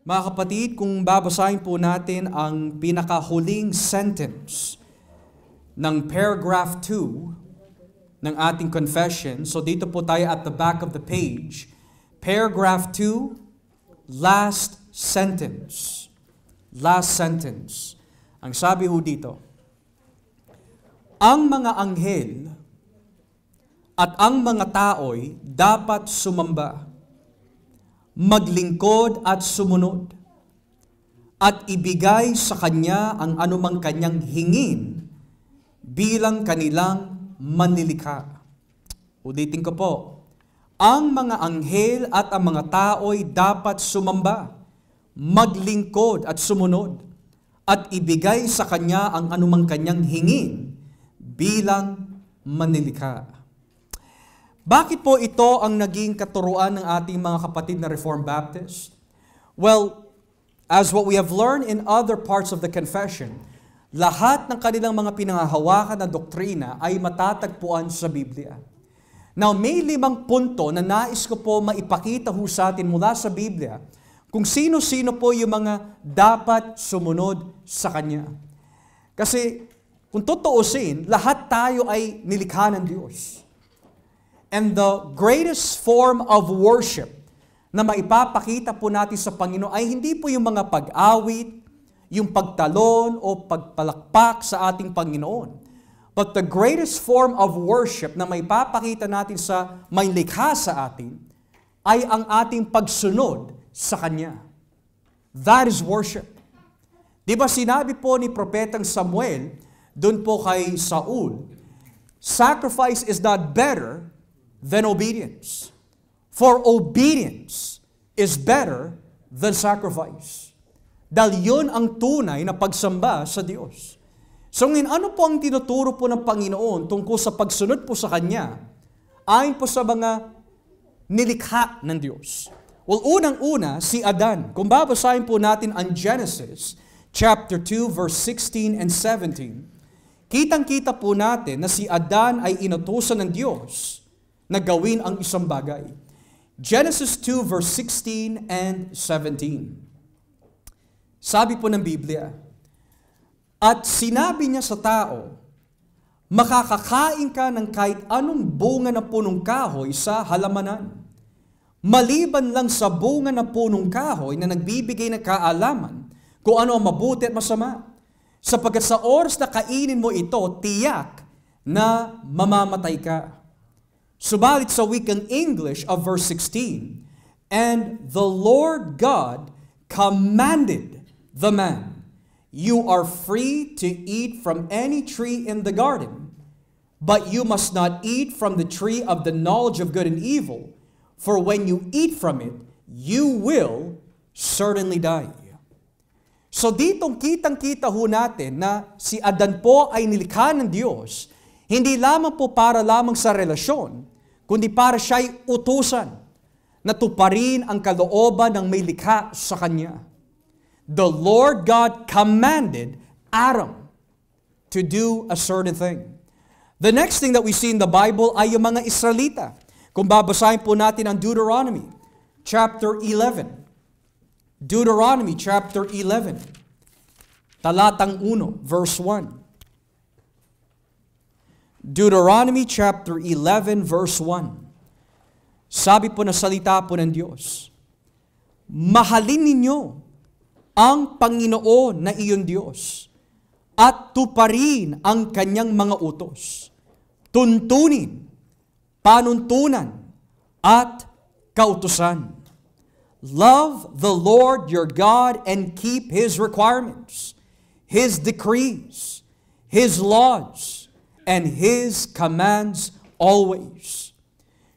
Mga kapatid, kung babasahin po natin ang pinakahuling sentence ng paragraph 2 ng ating confession, so dito po tayo at the back of the page, paragraph 2, last sentence. Last sentence. Ang sabi ho dito, ang mga anghel at ang mga tao'y dapat sumamba, maglingkod at sumunod, at ibigay sa Kanya ang anumang Kanyang hingin bilang kanilang manlilikha. Ulitin ko po, ang mga anghel at ang mga tao'y dapat sumamba, maglingkod at sumunod, at ibigay sa Kanya ang anumang Kanyang hingin bilang manlilikha. Bakit po ito ang naging katuruan ng ating mga kapatid na Reformed Baptist? Well, as what we have learned in other parts of the confession, lahat ng kanilang mga pinangahawakan na doktrina ay matatagpuan sa Biblia. Now, may 5 punto na nais ko po maipakita ho sa atin mula sa Biblia kung sino-sino po yung mga dapat sumunod sa Kanya. Kasi kung tutuusin, lahat tayo ay nilikha ng Diyos. And the greatest form of worship na maipapakita po natin sa Panginoon ay hindi po yung mga pag-awit, yung pagtalon o pagpalakpak sa ating Panginoon. But the greatest form of worship na maipapakita natin sa may likha sa atin ay ang ating pagsunod sa Kanya. That is worship. Di ba sinabi po ni Propetang Samuel, dun po kay Saul, sacrifice is not better than obedience. For obedience is better than sacrifice. Dahil yun ang tunay na pagsamba sa Diyos. So ngayon, ano po ang tinuturo po ng Panginoon tungkol sa pagsunod po sa Kanya ayon po sa mga nilikha ng Diyos? Well, unang-una, si Adan. Kung babasahin po natin ang Genesis chapter 2, verse 16 and 17, kitang-kita po natin na si Adan ay inutusan ng Diyos na gawin ang isang bagay. Genesis 2 verse 16 and 17. Sabi po ng Biblia, at sinabi niya sa tao, makakakain ka ng kahit anong bunga ng punong kahoy sa halamanan, maliban lang sa bunga ng punong kahoy na nagbibigay ng kaalaman kung ano ang mabuti at masama, sapagkat sa oras na kainin mo ito, tiyak na mamamatay ka. Subalit sa wikang English of verse 16, and the Lord God commanded the man, you are free to eat from any tree in the garden, but you must not eat from the tree of the knowledge of good and evil, for when you eat from it, you will certainly die. So ditong kitang-kita ho natin na si Adan po ay nilikha ng Diyos, hindi lamang po para lamang sa relasyon, kundi para siya'y utusan na tuparin ang kalooban ng may likha sa Kanya. The Lord God commanded Adam to do a certain thing. The next thing that we see in the Bible ay yung mga Israelita. Kung babasahin po natin ang Deuteronomy chapter 11. Deuteronomy chapter 11. Talatang 1, verse 1. Deuteronomy chapter 11 verse 1. Sabi po na salita po ng Diyos, mahalin ninyo ang Panginoon na iyong Diyos at tuparin ang Kanyang mga utos, tuntunin, panuntunan at kautusan. Love the Lord your God and keep His requirements, His decrees, His laws, and His commands always.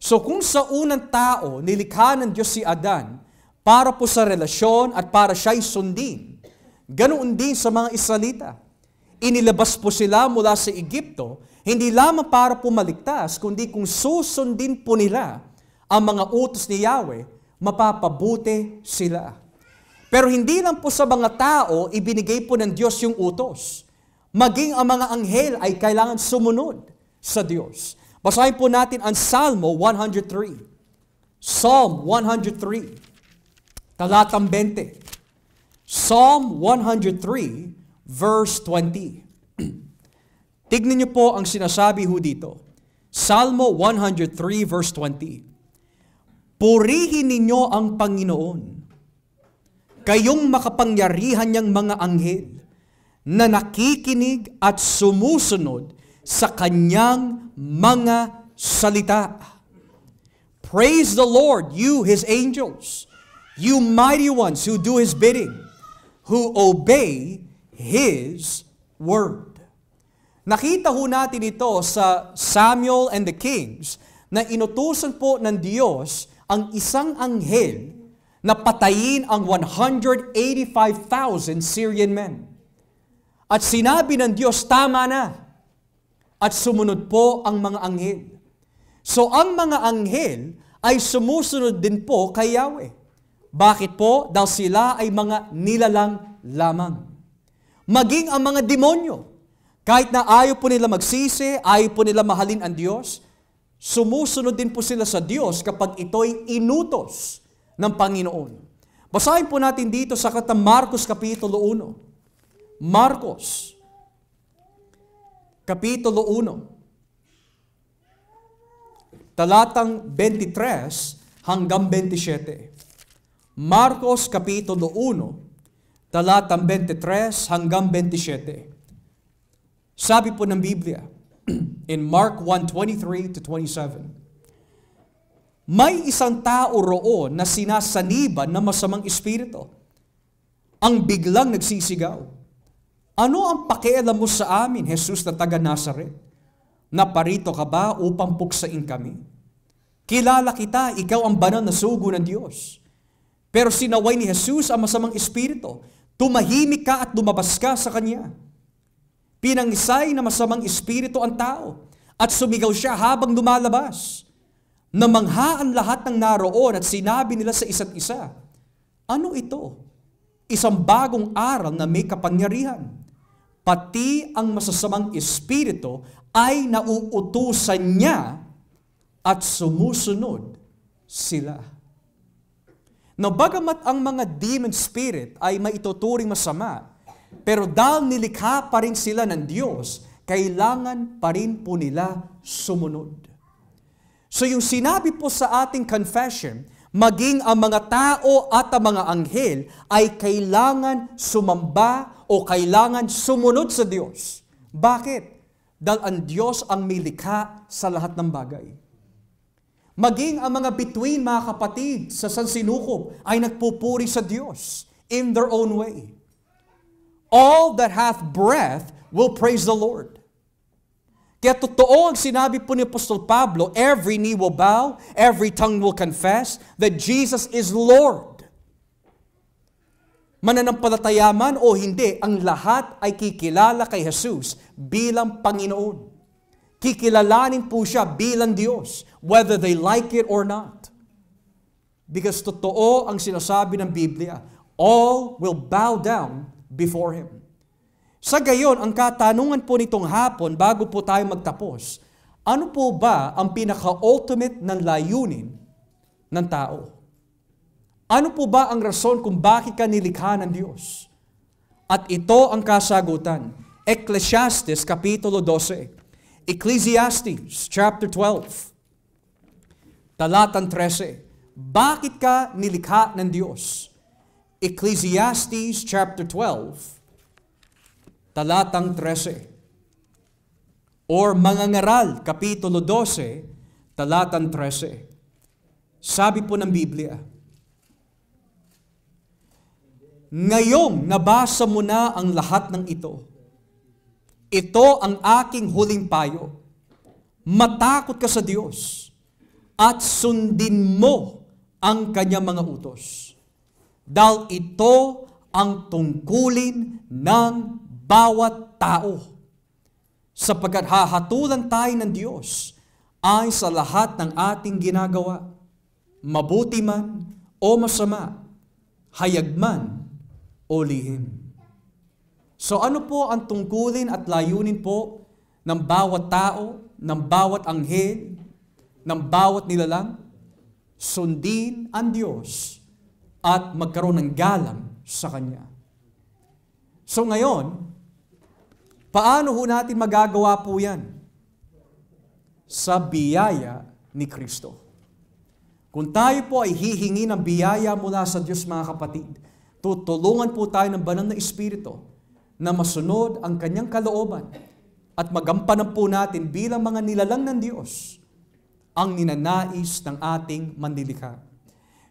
So kung sa unang tao, nilikha ng Diyos si Adan para po sa relasyon at para siya'y sundin, ganoon din sa mga Israelita. Inilabas po sila mula sa Egypto, hindi lamang para po maligtas, kundi kung susundin po nila ang mga utos ni Yahweh, mapapabuti sila. Pero hindi lang po sa mga tao, ibinigay po ng Diyos yung utos. Maging ang mga anghel ay kailangan sumunod sa Diyos. Basahin po natin ang Salmo 103. Psalm 103. Talatang 20. Psalm 103 verse 20. Tignan niyo po ang sinasabi ho dito. Salmo 103 verse 20. Purihin ninyo ang Panginoon, kayong makapangyarihan niyang mga anghel, na nakikinig at sumusunod sa kanyang mga salita. Praise the Lord, you His angels, you mighty ones who do His bidding, who obey His word. Nakita ho natin ito sa Samuel and the Kings na inutusan po ng Diyos ang isang anghel na patayin ang 185,000 Syrian men. At sinabi ng Diyos, tama na. At sumunod po ang mga anghel. So ang mga anghel ay sumusunod din po kay Yahweh. Bakit po? Dahil sila ay mga nilalang lamang. Maging ang mga demonyo, kahit na ayaw po nila magsisi, ayaw po nila mahalin ang Diyos, sumusunod din po sila sa Diyos kapag ito'y inutos ng Panginoon. Basahin po natin dito sa Marcos Kapitulo 1. Marcos, Kapitulo 1, talatang 23 hanggang 27. Marcos Kapitulo 1, talatang 23 hanggang 27. Sabi po ng Biblia, in Mark 1:23 to 27, may isang tao roon na sinasaniban ng masamang espiritu. Ang biglang nagsisigaw, ano ang pakialam mo sa amin, Jesus na taga Nazaret? Naparito ka ba upang puksain kami? Kilala kita, ikaw ang banal na sugo ng Diyos. Pero sinaway ni Jesus ang masamang espiritu. Tumahimik ka at lumabas ka sa kanya. Pinangisay na masamang espiritu ang tao at sumigaw siya habang lumalabas. Namangha ang lahat ng naroon at sinabi nila sa isa't isa, ano ito? Isang bagong aral na may kapangyarihan. Pati ang masasamang espiritu ay nauutusan niya at sumusunod sila. Na bagamat ang mga demon spirit ay maituturing masama, pero dahil nilikha pa rin sila ng Diyos, kailangan pa rin po nila sumunod. So yung sinabi po sa ating confession, maging ang mga tao at ang mga anghel ay kailangan sumamba o kailangan sumunod sa Diyos. Bakit? Dahil ang Diyos ang milikha sa lahat ng bagay. Maging ang mga bituin, mga kapatid, sa sansinukob ay nagpupuri sa Diyos in their own way. All that hath breath will praise the Lord. Kaya totoo ang sinabi po ni Apostol Pablo, every knee will bow, every tongue will confess that Jesus is Lord. Mananampalataya man o hindi, ang lahat ay kikilala kay Jesus bilang Panginoon. Kikilalanin po siya bilang Diyos, whether they like it or not. Because totoo ang sinasabi ng Biblia, all will bow down before Him. Sa gayon, ang katanungan po nitong hapon, bago po tayo magtapos, ano po ba ang pinaka-ultimate ng layunin ng tao? Ano po ba ang rason kung bakit ka nilikha ng Diyos? At ito ang kasagutan. Ecclesiastes Kapitulo 12. Ecclesiastes chapter 12. Talatang 13. Bakit ka nilikha ng Diyos? Ecclesiastes chapter 12, talatang 13. Or Mangangaral, Kapitulo 12, talatang 13. Sabi po ng Biblia, ngayong nabasa mo na ang lahat ng ito, ito ang aking huling payo. Matakot ka sa Diyos at sundin mo ang kanyang mga utos. Dahil ito ang tungkulin ng bawat tao. Sapagkat hahatulan tayo ng Diyos ay sa lahat ng ating ginagawa, mabuti man o masama, hayag man o lihim. So ano po ang tungkulin at layunin po ng bawat tao, ng bawat anghel, ng bawat nilalang? Sundin ang Diyos at magkaroon ng galang sa Kanya. So ngayon, paano ho natin magagawa po yan? Sa biyaya ni Kristo. Kung tayo po ay hihingi ng biyaya mula sa Diyos, mga kapatid, tutulungan po tayo ng banal na Espiritu na masunod ang kanyang kalooban at magampanan po natin bilang mga nilalang ng Diyos ang ninanais ng ating manlilikha.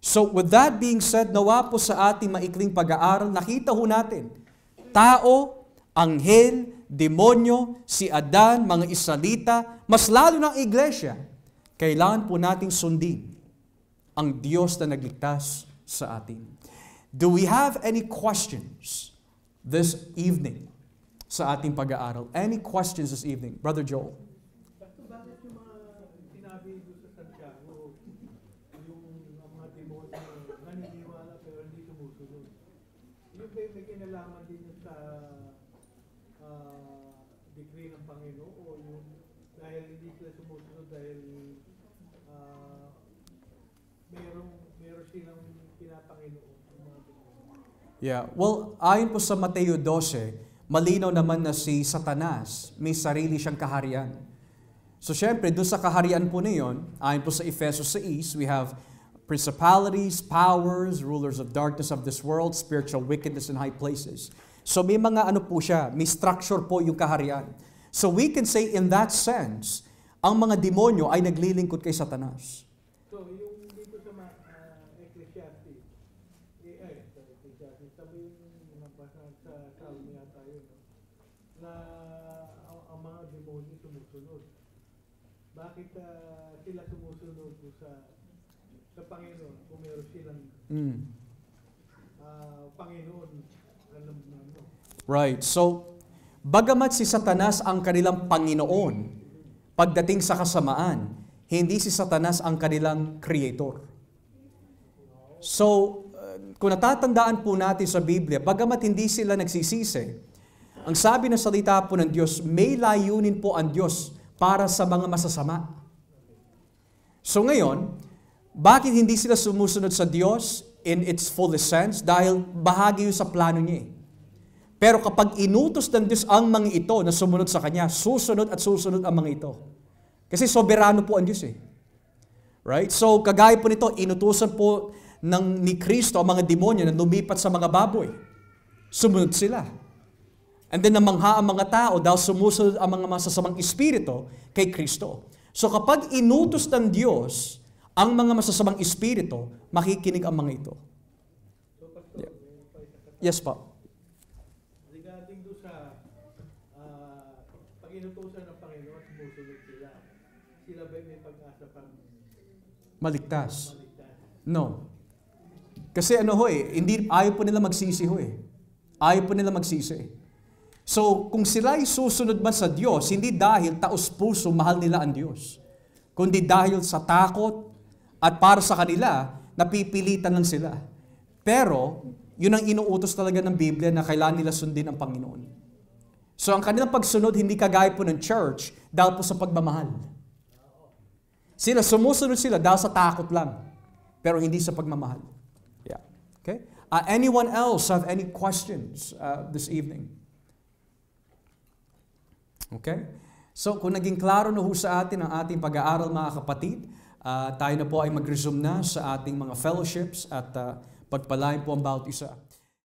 So with that being said, nawa po sa ating maikling pag-aaral, nakita ho natin, tao, anghel, demonyo, si Adan, mga Israelita, mas lalo ng iglesia, kailangan po nating sundin ang Diyos na nagligtas sa atin. Do we have any questions this evening sa ating pag-aaral? Any questions this evening? Brother Joel. Bakit yung mga sinabi doon sa Santiago, yung mga demonyo naniniwala pero hindi sumusunod? Yung ba may kinalaman din sa decree ng Panginoon o yung dahil hindi sila sumusunod dahil meron silang pinapanginoon yung mga demonyo? Yeah, well, ayon po sa Mateo 12, malinaw naman na si Satanas, may sarili siyang kaharian. So syempre, doon sa kaharian po na yun, ayon po sa Efesos 6, we have principalities, powers, rulers of darkness of this world, spiritual wickedness in high places. So may mga ano po siya, may structure po yung kaharian. So we can say in that sense, ang mga demonyo ay naglilingkod kay Satanas. So yung dito sa Ecclesiastes, sabi yung nabasa sa Salmo yata yun, na ang mga demonyo sumusunod. Bakit sila sumusunod sa Panginoon kung meron silang Panginoon? Alam mo. Right. So, bagamat si Satanas ang kanilang Panginoon, pagdating sa kasamaan, hindi si Satanas ang kanilang creator. So, kung natatandaan po natin sa Biblia, bagamat hindi sila nagsisisi, ang sabi ng salita po ng Diyos, may layunin po ang Diyos para sa mga masasama. So ngayon, bakit hindi sila sumusunod sa Diyos in its fullest sense? Dahil bahagi yun sa plano niya eh. Pero kapag inutos ng Diyos ang mga ito na sumunod sa Kanya, susunod at susunod ang mga ito. Kasi soberano po ang Diyos eh. Right? So kagaya po nito, inutusan po ni Kristo ang mga demonyo na lumipat sa mga baboy. Sumunod sila. And then namangha ang mga tao dahil sumusunod ang mga masasamang espiritu kay Kristo. So kapag inutos ng Diyos ang mga masasamang espiritu, makikinig ang mga ito. So, Pastor, Yeah. Yes pa. regarding doon sa pag inutusan ng Panginoon, sumusunod sila. Sila ba may pag-asa pang Maligtas. maligtas? No. Kasi hindi, ayaw po nila magsisi Ayaw po nila magsisi. So, kung sila ay susunod man sa Diyos, hindi dahil taos-puso mahal nila ang Diyos, kundi dahil sa takot at para sa kanila, napipilitan lang sila. Pero, yun ang inuutos talaga ng Biblia na kailangan nila sundin ang Panginoon. So, ang kanilang pagsunod, hindi kagaya po ng church, dahil po sa pagmamahal. Sumusunod sila dahil sa takot lang, pero hindi sa pagmamahal. Yeah. Okay? Anyone else have any questions this evening? Okay? So, kung naging klaro na ho sa atin ang ating pag-aaral, mga kapatid, tayo na po ay mag-resume na sa ating mga fellowships at pagpalain po ang bawat isa.